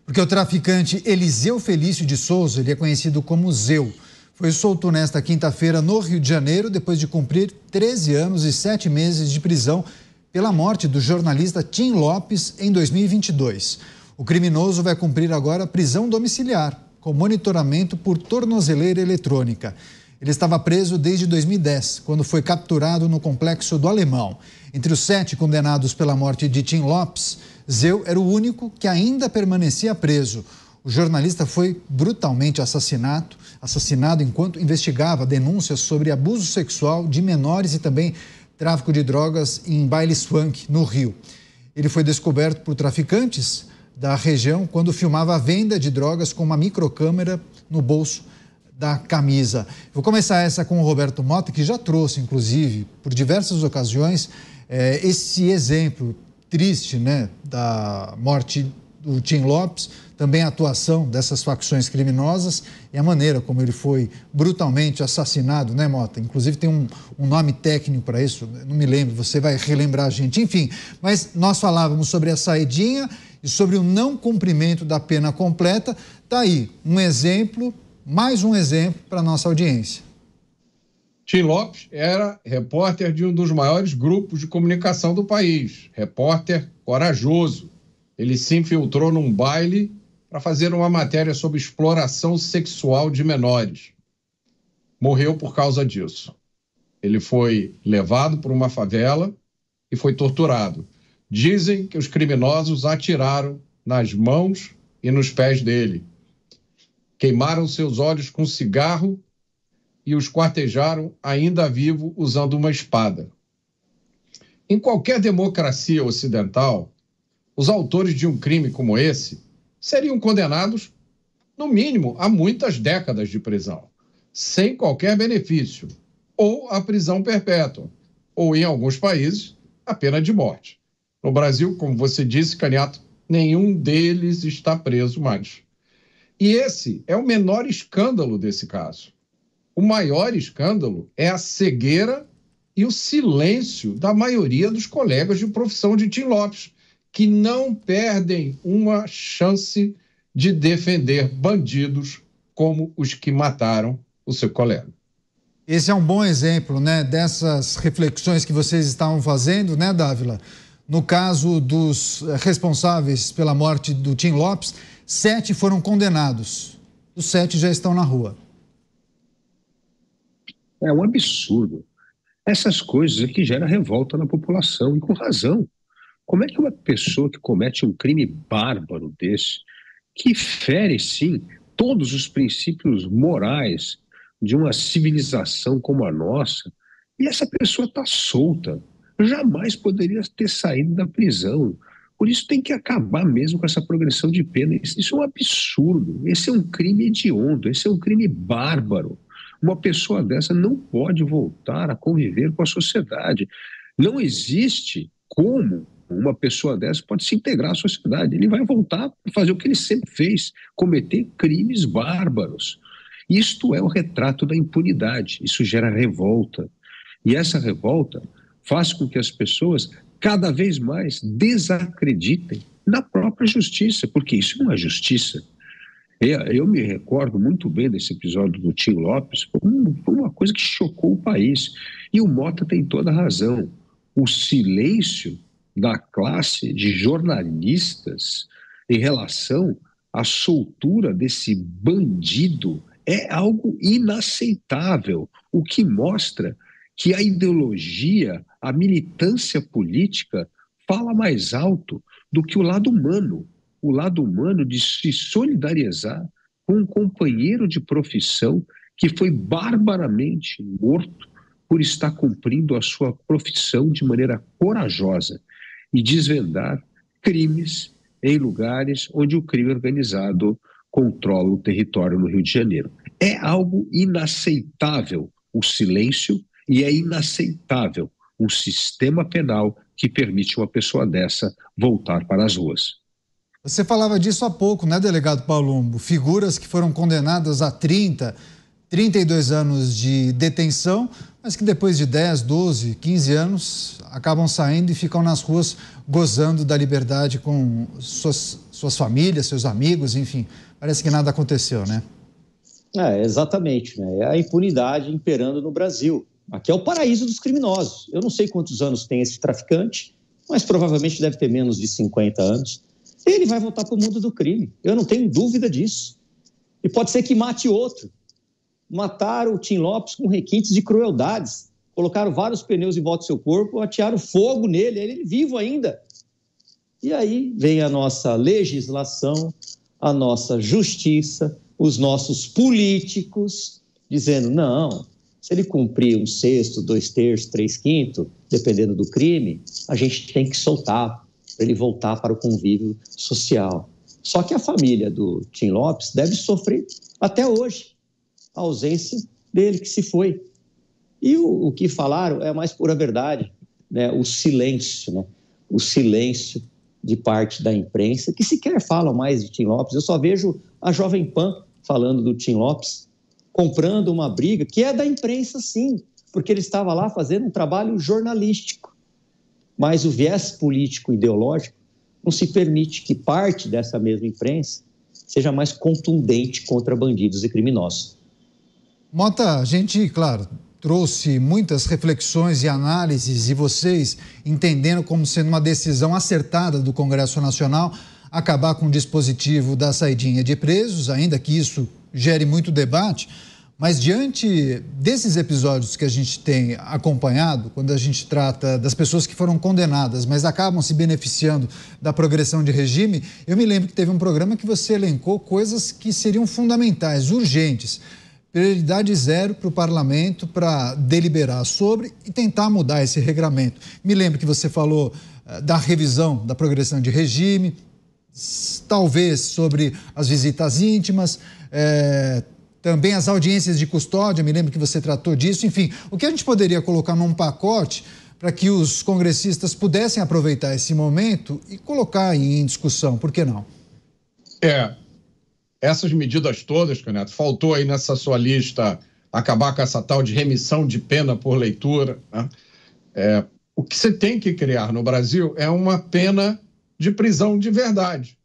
Porque o traficante Eliseu Felício de Souza, ele é conhecido como Zeu, foi solto nesta quinta-feira no Rio de Janeiro depois de cumprir 13 anos e 7 meses de prisão pela morte do jornalista Tim Lopes em 2022. O criminoso vai cumprir agora prisão domiciliar, com monitoramento por tornozeleira eletrônica. Ele estava preso desde 2010, quando foi capturado no Complexo do Alemão. Entre os 7 condenados pela morte de Tim Lopes, Zeu era o único que ainda permanecia preso. O jornalista foi brutalmente assassinado enquanto investigava denúncias sobre abuso sexual de menores e também tráfico de drogas em bailes funk no Rio. Ele foi descoberto por traficantes da região quando filmava a venda de drogas com uma microcâmera no bolso da camisa. Vou começar essa com o Roberto Mota, que já trouxe, inclusive, por diversas ocasiões, esse exemplo triste, né, da morte do Tim Lopes, também a atuação dessas facções criminosas e a maneira como ele foi brutalmente assassinado, né, Mota? Inclusive tem um nome técnico para isso, não me lembro, você vai relembrar a gente. Enfim, mas nós falávamos sobre a saidinha e sobre o não cumprimento da pena completa. Tá aí um exemplo, mais um exemplo para a nossa audiência. Tim Lopes era repórter de um dos maiores grupos de comunicação do país, repórter corajoso. Ele se infiltrou num baile para fazer uma matéria sobre exploração sexual de menores. Morreu por causa disso. Ele foi levado para uma favela e foi torturado. Dizem que os criminosos atiraram nas mãos e nos pés dele. Queimaram seus olhos com cigarro e os quartejaram ainda vivo usando uma espada. Em qualquer democracia ocidental, os autores de um crime como esse seriam condenados, no mínimo, a muitas décadas de prisão, sem qualquer benefício, ou a prisão perpétua, ou, em alguns países, a pena de morte. No Brasil, como você disse, Caniato, nenhum deles está preso mais. E esse é o menor escândalo desse caso. O maior escândalo é a cegueira e o silêncio da maioria dos colegas de profissão de Tim Lopes, que não perdem uma chance de defender bandidos como os que mataram o seu colega. Esse é um bom exemplo, né, dessas reflexões que vocês estavam fazendo, né, Dávila? No caso dos responsáveis pela morte do Tim Lopes, 7 foram condenados. Os 7 já estão na rua. É um absurdo. Essas coisas é que geram revolta na população, e com razão. Como é que uma pessoa que comete um crime bárbaro desse, que fere, sim, todos os princípios morais de uma civilização como a nossa, e essa pessoa está solta, jamais poderia ter saído da prisão. Por isso tem que acabar mesmo com essa progressão de pena. Isso é um absurdo, esse é um crime hediondo, esse é um crime bárbaro. Uma pessoa dessa não pode voltar a conviver com a sociedade. Não existe como uma pessoa dessa pode se integrar à sociedade. Ele vai voltar a fazer o que ele sempre fez, cometer crimes bárbaros. Isto é o retrato da impunidade, isso gera revolta. E essa revolta faz com que as pessoas cada vez mais desacreditem na própria justiça, porque isso não é justiça. Eu me recordo muito bem desse episódio do Tim Lopes, foi uma coisa que chocou o país. E o Mota tem toda a razão. O silêncio da classe de jornalistas em relação à soltura desse bandido é algo inaceitável, o que mostra que a ideologia, a militância política fala mais alto do que o lado humano de se solidarizar com um companheiro de profissão que foi barbaramente morto por estar cumprindo a sua profissão de maneira corajosa e desvendar crimes em lugares onde o crime organizado controla o território no Rio de Janeiro. É algo inaceitável o silêncio e é inaceitável um sistema penal que permite uma pessoa dessa voltar para as ruas. Você falava disso há pouco, né, delegado Palumbo? Figuras que foram condenadas a 32 anos de detenção mas que depois de 10, 12, 15 anos acabam saindo e ficam nas ruas gozando da liberdade com suas famílias, seus amigos, enfim. Parece que nada aconteceu, né? Exatamente, né? É a impunidade imperando no Brasil. Aqui é o paraíso dos criminosos. Eu não sei quantos anos tem esse traficante, mas provavelmente deve ter menos de 50 anos. Ele vai voltar para o mundo do crime. Eu não tenho dúvida disso. E pode ser que mate outro. Mataram o Tim Lopes com requintes de crueldades. Colocaram vários pneus em volta do seu corpo, atearam fogo nele, ele vivo ainda. E aí vem a nossa legislação, a nossa justiça, os nossos políticos, dizendo, não, se ele cumprir 1/6, 2/3, 3/5, dependendo do crime, a gente tem que soltar para ele voltar para o convívio social. Só que a família do Tim Lopes deve sofrer até hoje a ausência dele, que se foi. E o que falaram é a mais pura verdade, né? O silêncio, né? O silêncio de parte da imprensa, que sequer falam mais de Tim Lopes. Eu só vejo a Jovem Pan falando do Tim Lopes, comprando uma briga, que é da imprensa, sim, porque ele estava lá fazendo um trabalho jornalístico. Mas o viés político ideológico não se permite que parte dessa mesma imprensa seja mais contundente contra bandidos e criminosos. Mota, a gente, claro, trouxe muitas reflexões e análises, e vocês entendendo como sendo uma decisão acertada do Congresso Nacional acabar com o dispositivo da saidinha de presos, ainda que isso gere muito debate. Mas diante desses episódios que a gente tem acompanhado, quando a gente trata das pessoas que foram condenadas, mas acabam se beneficiando da progressão de regime, eu me lembro que teve um programa que você elencou coisas que seriam fundamentais, urgentes. Prioridade zero para o parlamento para deliberar sobre e tentar mudar esse regramento. Me lembro que você falou da revisão da progressão de regime, talvez sobre as visitas íntimas, também as audiências de custódia, me lembro que você tratou disso. Enfim, o que a gente poderia colocar num pacote para que os congressistas pudessem aproveitar esse momento e colocar em discussão, por que não? Essas medidas todas, Caneto, faltou aí nessa sua lista acabar com essa tal de remissão de pena por leitura, né? O que você tem que criar no Brasil é uma pena de prisão de verdade.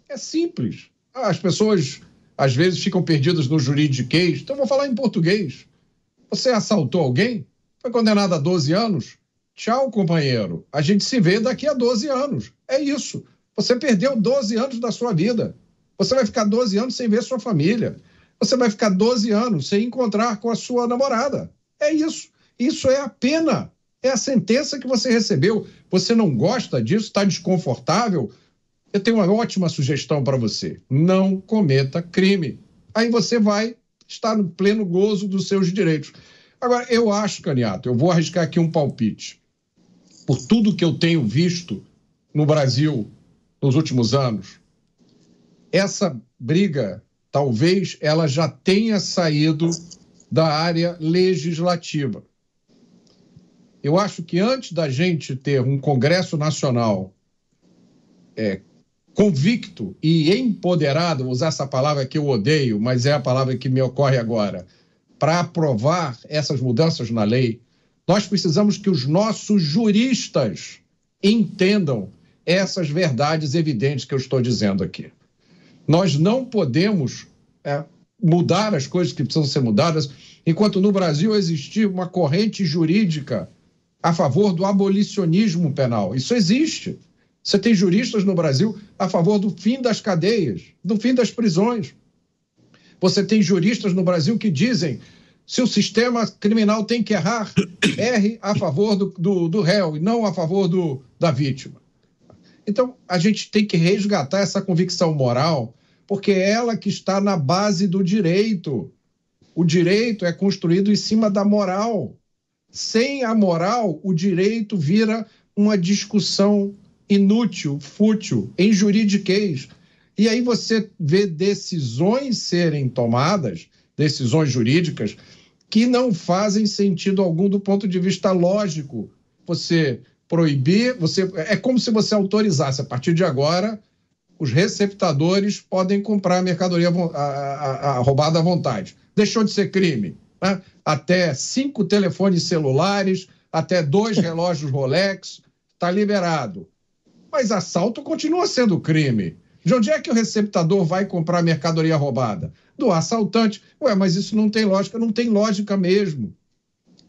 É simples. As pessoas, às vezes, ficam perdidas no juridiquês. Então, eu vou falar em português. Você assaltou alguém? Foi condenado a 12 anos? Tchau, companheiro. A gente se vê daqui a 12 anos. É isso. Você perdeu 12 anos da sua vida. Você vai ficar 12 anos sem ver sua família. Você vai ficar 12 anos sem encontrar com a sua namorada. É isso. Isso é a pena. É a sentença que você recebeu. Você não gosta disso? Está desconfortável? Eu tenho uma ótima sugestão para você. Não cometa crime. Aí você vai estar no pleno gozo dos seus direitos. Agora, eu acho, Caniato, eu vou arriscar aqui um palpite. Por tudo que eu tenho visto no Brasil nos últimos anos, essa briga, talvez ela já tenha saído da área legislativa. Eu acho que antes da gente ter um Congresso Nacional convicto e empoderado, vou usar essa palavra que eu odeio, mas é a palavra que me ocorre agora, para aprovar essas mudanças na lei, nós precisamos que os nossos juristas entendam essas verdades evidentes que eu estou dizendo aqui. Nós não podemos mudar as coisas que precisam ser mudadas enquanto no Brasil existir uma corrente jurídica a favor do abolicionismo penal. Isso existe. Você tem juristas no Brasil a favor do fim das cadeias, do fim das prisões. Você tem juristas no Brasil que dizem se o sistema criminal tem que errar, erre a favor do réu e não a favor da vítima. Então, a gente tem que resgatar essa convicção moral, porque é ela que está na base do direito. O direito é construído em cima da moral. Sem a moral, o direito vira uma discussão inútil, fútil, em juridiquês. E aí você vê decisões serem tomadas, decisões jurídicas, que não fazem sentido algum do ponto de vista lógico. Você proibir, é como se você autorizasse, a partir de agora, os receptadores podem comprar a mercadoria roubada à vontade. Deixou de ser crime, né? até 5 telefones celulares, até 2 relógios Rolex, está liberado. Mas assalto continua sendo crime. De onde é que o receptador vai comprar mercadoria roubada? Do assaltante. Mas isso não tem lógica. Não tem lógica mesmo.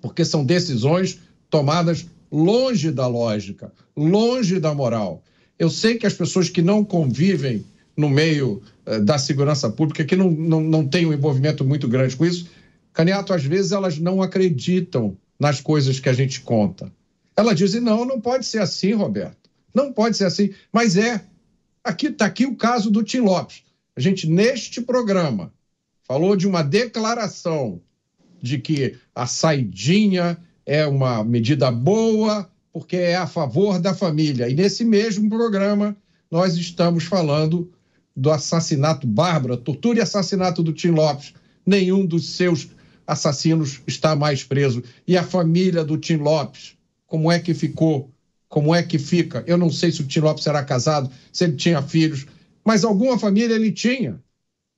Porque são decisões tomadas longe da lógica, longe da moral. Eu sei que as pessoas que não convivem no meio da segurança pública, que não têm um envolvimento muito grande com isso, Caniato, às vezes elas não acreditam nas coisas que a gente conta. Elas dizem, não pode ser assim, Roberto. Não pode ser assim. Mas está aqui o caso do Tim Lopes. A gente, neste programa, falou de uma declaração de que a saidinha é uma medida boa porque é a favor da família. E nesse mesmo programa, nós estamos falando do assassinato bárbaro, tortura e assassinato do Tim Lopes. Nenhum dos seus assassinos está mais preso. E a família do Tim Lopes, como é que ficou? Como é que fica? Eu não sei se o Tim Lopes era casado, se ele tinha filhos, mas alguma família ele tinha.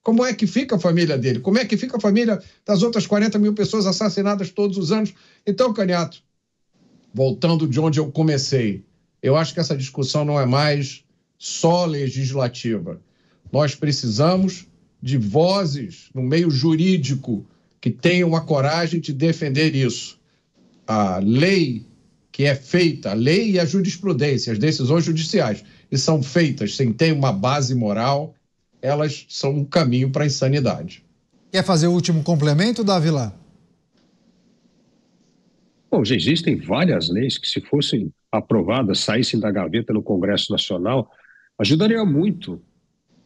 Como é que fica a família dele? Como é que fica a família das outras 40 mil pessoas assassinadas todos os anos? Então, Caniato, voltando de onde eu comecei, eu acho que essa discussão não é mais só legislativa. Nós precisamos de vozes no meio jurídico que tenham a coragem de defender isso. A lei que é feita, a lei e a jurisprudência, as decisões judiciais, que são feitas sem ter uma base moral, elas são um caminho para a insanidade. Quer fazer o último complemento, Davila? Bom, já existem várias leis que, se fossem aprovadas, saíssem da gaveta no Congresso Nacional, ajudaria muito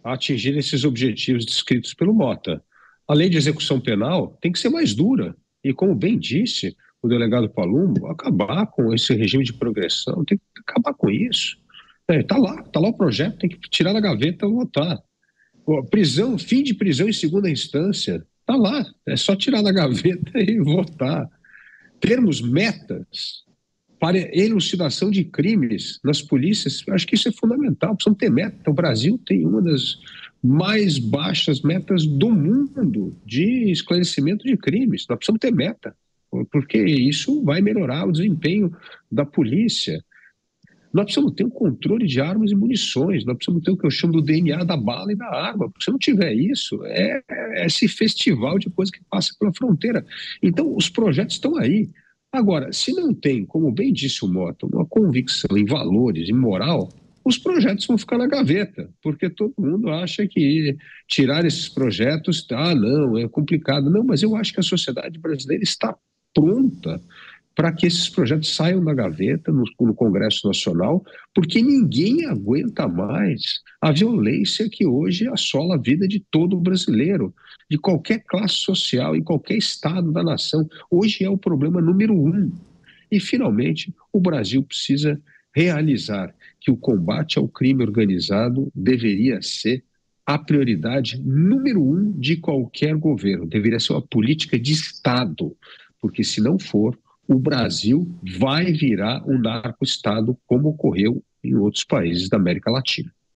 a atingir esses objetivos descritos pelo Mota. A lei de execução penal tem que ser mais dura e, como bem disse o delegado Palumbo, acabar com esse regime de progressão, tem que acabar com isso. Está lá o projeto, tem que tirar da gaveta e votar. Prisão, fim de prisão em segunda instância, está lá, é só tirar da gaveta e votar. Termos metas para elucidação de crimes nas polícias, acho que isso é fundamental, precisamos ter meta. O Brasil tem uma das mais baixas metas do mundo de esclarecimento de crimes, nós precisamos ter meta, porque isso vai melhorar o desempenho da polícia. Nós precisamos ter um controle de armas e munições, nós precisamos ter o que eu chamo do DNA da bala e da arma, porque se não tiver isso, é esse festival de coisa que passa pela fronteira. Então, os projetos estão aí. Agora, se não tem, como bem disse o Mota, uma convicção em valores, em moral, os projetos vão ficar na gaveta, porque todo mundo acha que tirar esses projetos, não, é complicado. Não, mas eu acho que a sociedade brasileira está pronta para que esses projetos saiam da gaveta no Congresso Nacional, porque ninguém aguenta mais a violência que hoje assola a vida de todo brasileiro, de qualquer classe social, em qualquer estado da nação. Hoje é o problema número 1. E, finalmente, o Brasil precisa realizar que o combate ao crime organizado deveria ser a prioridade número 1 de qualquer governo. Deveria ser uma política de Estado, porque, se não for, o Brasil vai virar um narco-estado, como ocorreu em outros países da América Latina.